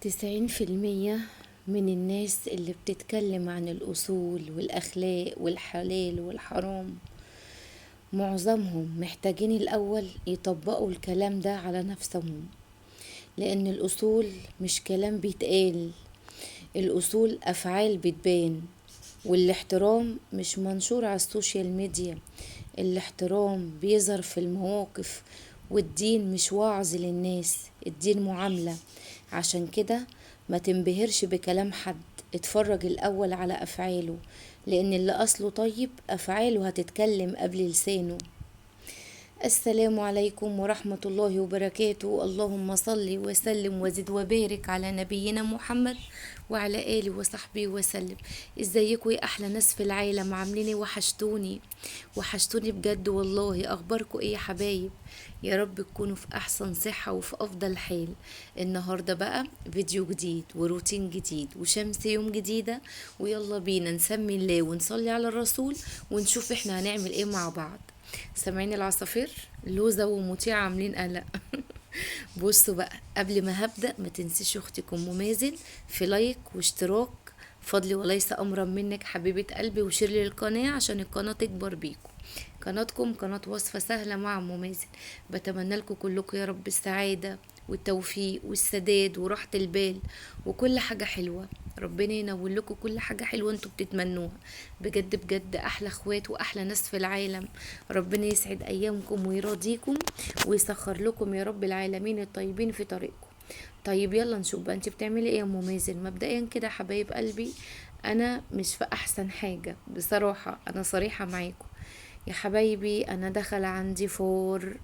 90% من الناس اللي بتتكلم عن الأصول والأخلاق والحلال والحرام، معظمهم محتاجين الأول يطبقوا الكلام ده على نفسهم. لأن الأصول مش كلام بيتقال، الأصول أفعال بتبان. والاحترام مش منشور على السوشيال ميديا، الاحترام بيظهر في المواقف. والدين مش وعظ للناس، الدين معاملة. عشان كده ما تنبهرش بكلام حد، اتفرج الأول على أفعاله، لأن اللي أصله طيب أفعاله هتتكلم قبل لسانه. السلام عليكم ورحمة الله وبركاته. اللهم صل وسلم وزد وبارك على نبينا محمد وعلى آله وصحبه وسلم. ازيكم يا أحلى ناس في العالم؟ عاملين ايه؟ وحشتوني بجد والله. أخباركم ايه يا حبايب؟ يا رب تكونوا في أحسن صحة وفي أفضل حال. النهاردة بقى فيديو جديد وروتين جديد وشمس يوم جديدة، ويلا بينا نسمي الله ونصلي على الرسول ونشوف احنا هنعمل ايه مع بعض. سامعين العصافير؟ لوزة ومطيع عاملين قلق. بصوا بقى، قبل ما هبدأ ما تنسيش اختكم ام مازن في لايك واشتراك، فضلي وليس امرا منك حبيبة قلبي، وشير لي القناة عشان القناة تكبر بيكم. قناتكم قناة وصفة سهلة مع ام مازن. بتمنى لكم كلكم يا رب السعادة والتوفيق والسداد وراحة البال وكل حاجة حلوة. ربنا ينول لكم كل حاجة حلوة انتوا بتتمنوها. بجد بجد احلى اخوات واحلى ناس في العالم. ربنا يسعد ايامكم ويراضيكم ويسخر لكم يا رب العالمين الطيبين في طريقكم. طيب يلا نشوف بقى انت بتعملي ايه يا ام مازن. مبدئيا كده حبايب قلبي، انا مش في احسن حاجة بصراحة، انا صريحة معاكم يا حبايبي. انا دخل عندي فور،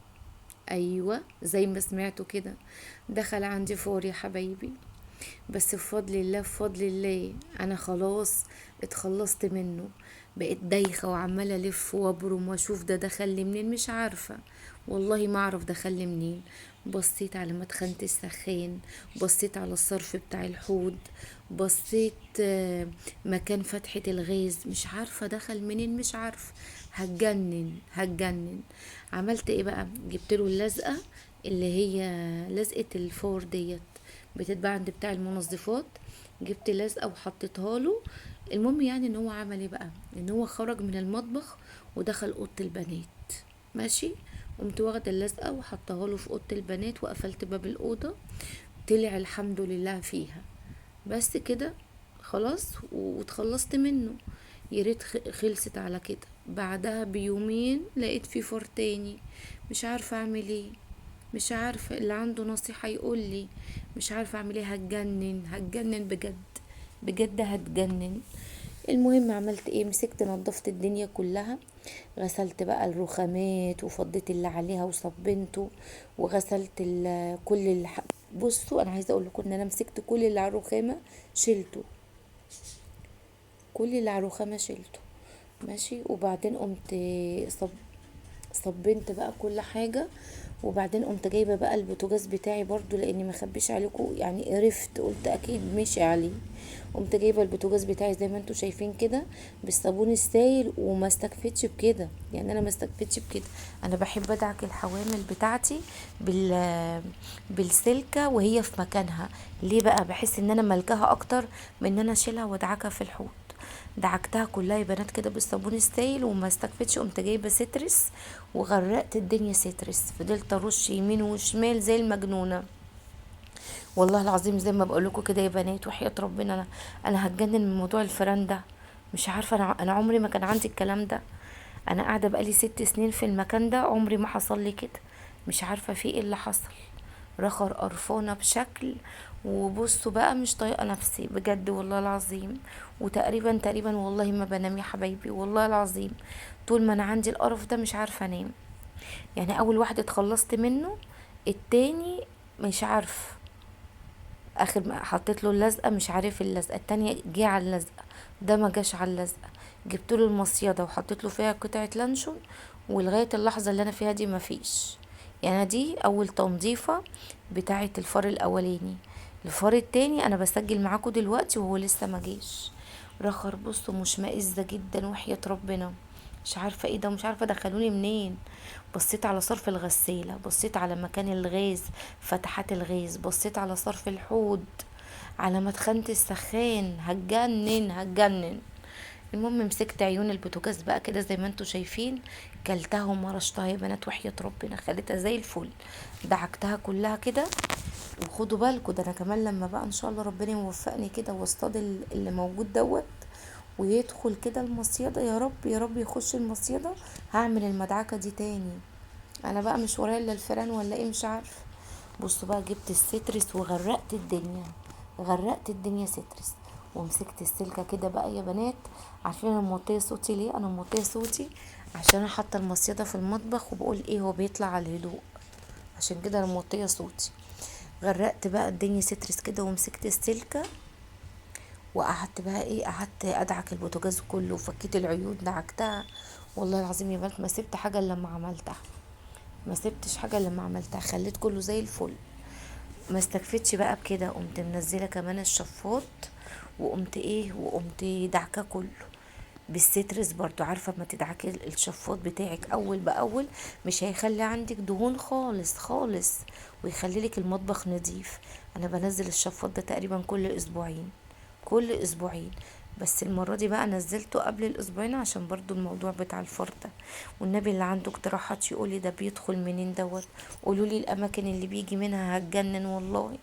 ايوه زي ما سمعتوا كده، دخل عندي فور يا حبايبي. بس بفضل الله بفضل الله انا خلاص اتخلصت منه. بقيت دايخه وعماله الف وابرم واشوف ده دخل لي منين، مش عارفه والله ما اعرف دخل لي منين. بصيت على مدخنة السخان، بصيت على الصرف بتاع الحوض، بصيت مكان فتحة الغاز، مش عارفة دخل منين، مش عارفة. هتجنن. عملت ايه بقى؟ جبت له اللزقة اللي هي لزقة الفور ديت، بتتباع عند بتاع المنظفات. جبت لزقة وحطيتها له. المهم يعني ان هو عمل ايه بقى، ان هو خرج من المطبخ ودخل اوضه البنات. ماشي، قمت واخده اللزقه وحطها له في اوضه البنات وقفلت باب الاوضه. طلع الحمد لله فيها. بس كده خلاص واتخلصت منه. يا ريت خلصت على كده. بعدها بيومين لقيت في فور تاني. مش عارفه اعمل ايه، مش عارفه. اللي عنده نصيحه يقول لي. مش عارفه اعمل ايه. هتجنن بجد، بجد هتجنن. المهم عملت ايه؟ مسكت نظفت الدنيا كلها، غسلت بقى الرخامات وفضيت اللي عليها وصبنته، وغسلت كل بصوا انا عايزه اقول لكم ان انا مسكت كل اللي على الرخامه شلته، كل اللي على الرخامه شلته. ماشي، وبعدين قمت صب صبنت بقى كل حاجة. وبعدين قمت جايبة بقى البوتاجاز بتاعي برضو، لاني ما اخبيش عليكم يعني قرفت قلت اكيد مشي عليه. قمت جايبة البوتاجاز بتاعي زي ما انتوا شايفين كده بالصابون السائل، وما استكفتش بكده. يعني انا ما استكفتش بكده، انا بحب ادعك الحوامل بتاعتي بالسلكة وهي في مكانها. ليه بقى؟ بحس ان انا ملكها اكتر من ان انا اشيلها وادعكها في الحوض. دعكتها كلها يا بنات كده بالصابون السائل وما استكفتش. قمت جايبه سترس وغرقت الدنيا سترس، فضلت ارش يمين وشمال زي المجنونه. والله العظيم زي ما بقول لكم كده يا بنات، وحياة ربنا انا هتجنن من موضوع الفيران ده. مش عارفه، انا عمري ما كان عندي الكلام ده. انا قاعده بقالي 6 سنين في المكان ده، عمري ما حصل لي كده. مش عارفه في ايه اللي حصل. رخر قرفانه بشكل. وبصوا بقى مش طايقه نفسي بجد والله العظيم. وتقريبا والله ما بنام يا حبايبي والله العظيم. طول ما انا عندي القرف ده مش عارفه انام. يعني اول واحد اتخلصت منه، التاني مش عارف. اخر ما حطيت له اللزقه مش عارف اللزقه التانية جه على اللزقه، ده ما جاش على اللزقه. جبت له المصيده وحطيت له فيها قطعه لانشون، ولغايه اللحظه اللي انا فيها دي ما فيش. يعني دي اول تنظيفه بتاعه الفار الاولاني. الفار التاني انا بسجل معاكم دلوقتي وهو لسه ما جيش. رخر بصوا مشمئزه جدا وحياة ربنا. مش عارفه ايه ده، مش عارفه دخلوني منين. بصيت على صرف الغسالة، بصيت على مكان الغاز، فتحات الغاز، بصيت على صرف الحوض. على ما تخنت السخان، هتجنن هتجنن. المهم مسكت عيون البوتاجاز بقى كده زي ما انتوا شايفين، كلتها ومرشتها يا بنات وحياة ربنا، خليتها زي الفل. دعكتها كلها كده. وخدوا بالكوا ده انا كمان لما بقى ان شاء الله ربنا يوفقني كده واصطاد اللي موجود دوت، ويدخل كده المصيدة، يا رب يا رب يخش المصيدة، هعمل المدعكة دي تاني. انا بقى مش ورايا الا الفيران ولا ايه مش عارفه. بصوا بقى جبت السترس وغرقت الدنيا، غرقت الدنيا سترس. ومسكت السلكة كده بقى يا بنات. عارفين انا موطيه صوتي ليه؟ انا موطيه صوتي عشان انا حاطه المصيده في المطبخ وبقول ايه هو بيطلع على الهدوء، عشان كده انا موطيه صوتي. غرقت بقى الدنيا سترس كده ومسكت السلكة. وقعدت بقى ايه، قعدت ادعك البوتاجاز كله وفكيت العيون دعكتها. والله العظيم يا بنات ما سبت حاجه الا لما عملتها، ما سبتش حاجه الا لما عملتها، خليت كله زي الفل. ما استكفتش بقى بكده، قمت منزله كمان الشفاط، وقمت ايه، وقمت دعكه كله بالسترس برضو. عارفه ما تدعكي الشفاط بتاعك اول باول مش هيخلي عندك دهون خالص خالص، ويخلي لك المطبخ نظيف. انا بنزل الشفاط ده تقريبا كل اسبوعين، كل اسبوعين. بس المرة دي بقى نزلته قبل الاسبوعين عشان برضو الموضوع بتاع الفرطة. والنبي اللي عنده اقتراحات يقولي ده بيدخل منين دوت، قولولي الاماكن اللي بيجي منها هتجنن والله.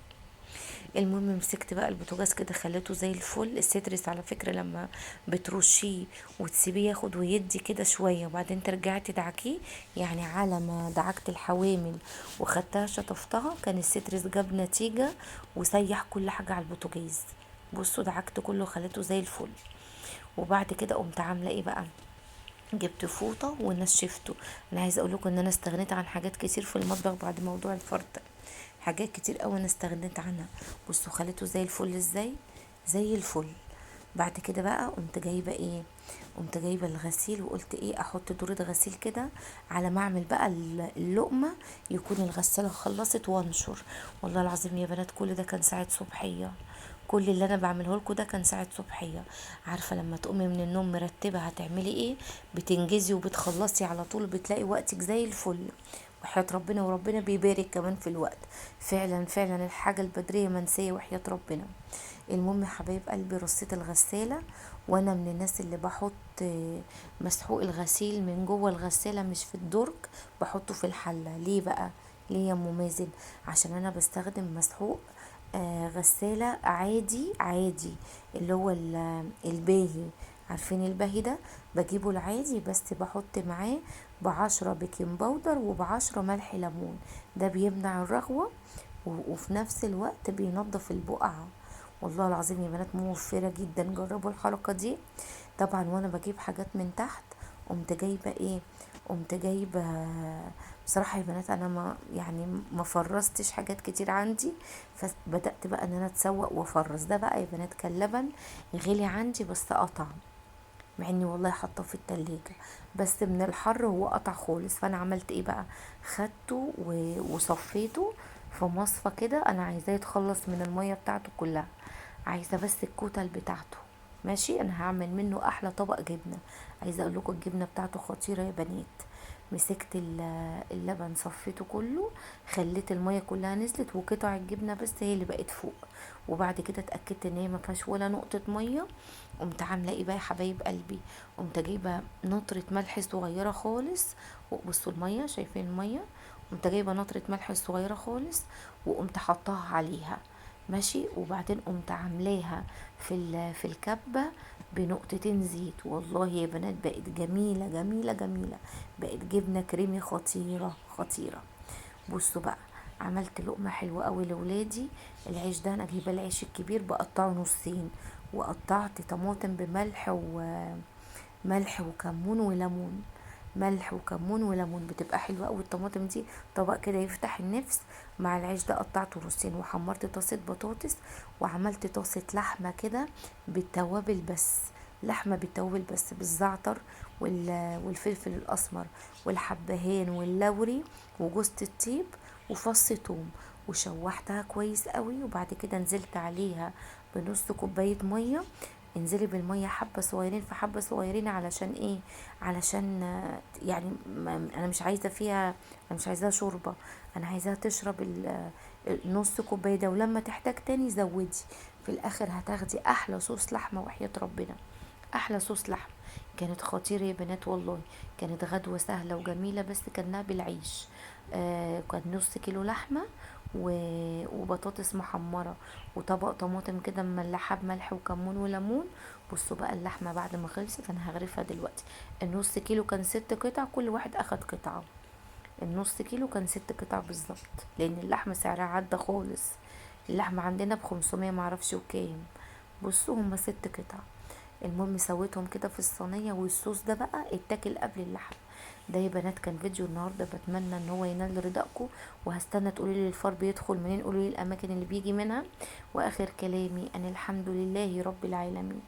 المهم مسكت بقى البوتاجاز كده خليته زي الفل. السترس على فكرة لما بترشيه وتسيبيه ياخد ويدي كده شوية وبعدين ترجعي تدعكيه، يعني على ما دعكت الحوامل وخدتها شطفتها كان السترس جاب نتيجة وسيح كل حاجة على البوتاجاز. بصوا دعكت كله خليته زي الفل. وبعد كده قمت عاملة ايه بقى، جبت فوطة ونشفته. انا عايزه اقول لكم ان انا استغنيت عن حاجات كتير في المطبخ بعد موضوع الفرد، حاجات كتير قوي انا استغنيت عنها. بصوا خليته زي الفل ازاي، زي الفل. بعد كده بقى قمت جايبه ايه، قمت جايبه الغسيل وقلت ايه احط دورة غسيل كده على ما اعمل بقى اللقمه، يكون الغساله خلصت وانشر. والله العظيم يا بنات كل ده كان ساعه صبحيه، كل اللي انا بعمله لكم ده كان ساعه صبحيه. عارفه لما تقومي من النوم مرتبه هتعملي ايه، بتنجزي وبتخلصي على طول، بتلاقي وقتك زي الفل. وحياة ربنا وربنا بيبارك كمان في الوقت. فعلا فعلا الحاجة البدرية منسية وحياة ربنا. المهم يا حبايب قلبي رصيت الغسالة، وانا من الناس اللي بحط مسحوق الغسيل من جوه الغسالة مش في الدرج، بحطه في الحلة. ليه بقى، ليه يا ام مازن؟ عشان انا بستخدم مسحوق غسالة عادي عادي، اللي هو الباهي. عارفين الباهي ده؟ بجيبه العادي بس بحط معاه ب10 بيكنج باودر وب10 ملح ليمون. ده بيمنع الرغوة وفي نفس الوقت بينظف البقعة. والله العظيم يا بنات موفرة جدا، جربوا الحركة دي. طبعا وانا بجيب حاجات من تحت قمت جايبة ايه، قمت جايبة، بصراحة يا بنات انا ما يعني ما فرستش حاجات كتير عندي، فبدأت بقى ان انا اتسوق وافرز. ده بقى يا بنات كان لبن غلي عندي بس قطع، مع اني والله حاطاه في التلاجة، بس من الحر هو قطع خالص. فانا عملت ايه بقى، خدته وصفيته في مصفى كده، انا عايزاه يتخلص من المية بتاعته كلها، عايزة بس الكتل بتاعته. ماشي، انا هعمل منه احلى طبق جبنة. عايزة اقول لكم الجبنة بتاعته خطيرة يا بنات. مسكت اللبن صفيته كله، خليت المية كلها نزلت وقطع الجبنة بس هي اللي بقت فوق. وبعد كده اتأكدت ان هي ما فيهاش ولا نقطة مية. قمت عاملة ايه بقى يا حبايب قلبي، قمت جايبة نطرة ملح صغيرة خالص. وبصوا المية، شايفين المية؟ قمت جايبة نطرة ملح صغيرة خالص وقمت حطاها عليها. ماشي، وبعدين قمت عاملاها في الكبة بنقطتين زيت. والله يا بنات بقت جميلة جميلة جميلة، بقت جبنة كريمي خطيرة خطيرة. بصوا بقى، عملت لقمة حلوة قوي لولادي. العيش ده انا جايبه العيش الكبير بقطعه نصين، وقطعت طماطم بملح وملح وكمون وليمون، ملح وكمون وليمون، بتبقى حلوه قوي الطماطم دي، طبق كده يفتح النفس. مع العيش ده قطعته نصين وحمرت طاسه بطاطس، وعملت طاسه لحمه كده بالتوابل بس، لحمه بالتوابل بس، بالزعتر والفلفل الاسمر والحبهان واللوري وجوزة الطيب وفص ثوم، وشوحتها كويس قوي. وبعد كده نزلت عليها بنص كوبايه ميه. انزلي بالميه حبه صغيرين في حبه صغيرين، علشان ايه، علشان يعني انا مش عايزه فيها، انا مش عايزاها شوربه، انا عايزاها تشرب نص كوباية ده، ولما تحتاج تاني زودي. في الاخر هتاخدي احلى صوص لحمة وحياة ربنا، احلى صوص لحمة. كانت خطيرة يا بنات والله. كانت غدوة سهلة وجميلة، بس كانها بالعيش. كان نص كيلو لحمة وبطاطس محمرة، وطبق طماطم كده مملحة بملح وكمون وليمون. بصوا بقى اللحمة بعد ما خلصت، انا هغرفها دلوقتي. النص كيلو كان 6 قطع، كل واحد اخد قطعة. النص كيلو كان 6 قطع بالظبط، لان اللحمة سعرها عدى خالص. اللحمة عندنا ب500 معرفش وكام. بصوا هما 6 قطع. المهم سويتهم كده في الصينية، والصوص ده بقى اتاكل قبل اللحم. ده يا بنات كان فيديو النهارده، بتمنى ان هو ينال رضاكم. وهستنى تقولي لي الفار بيدخل منين، قولوا لي الاماكن اللي بيجي منها. واخر كلامي ان الحمد لله رب العالمين.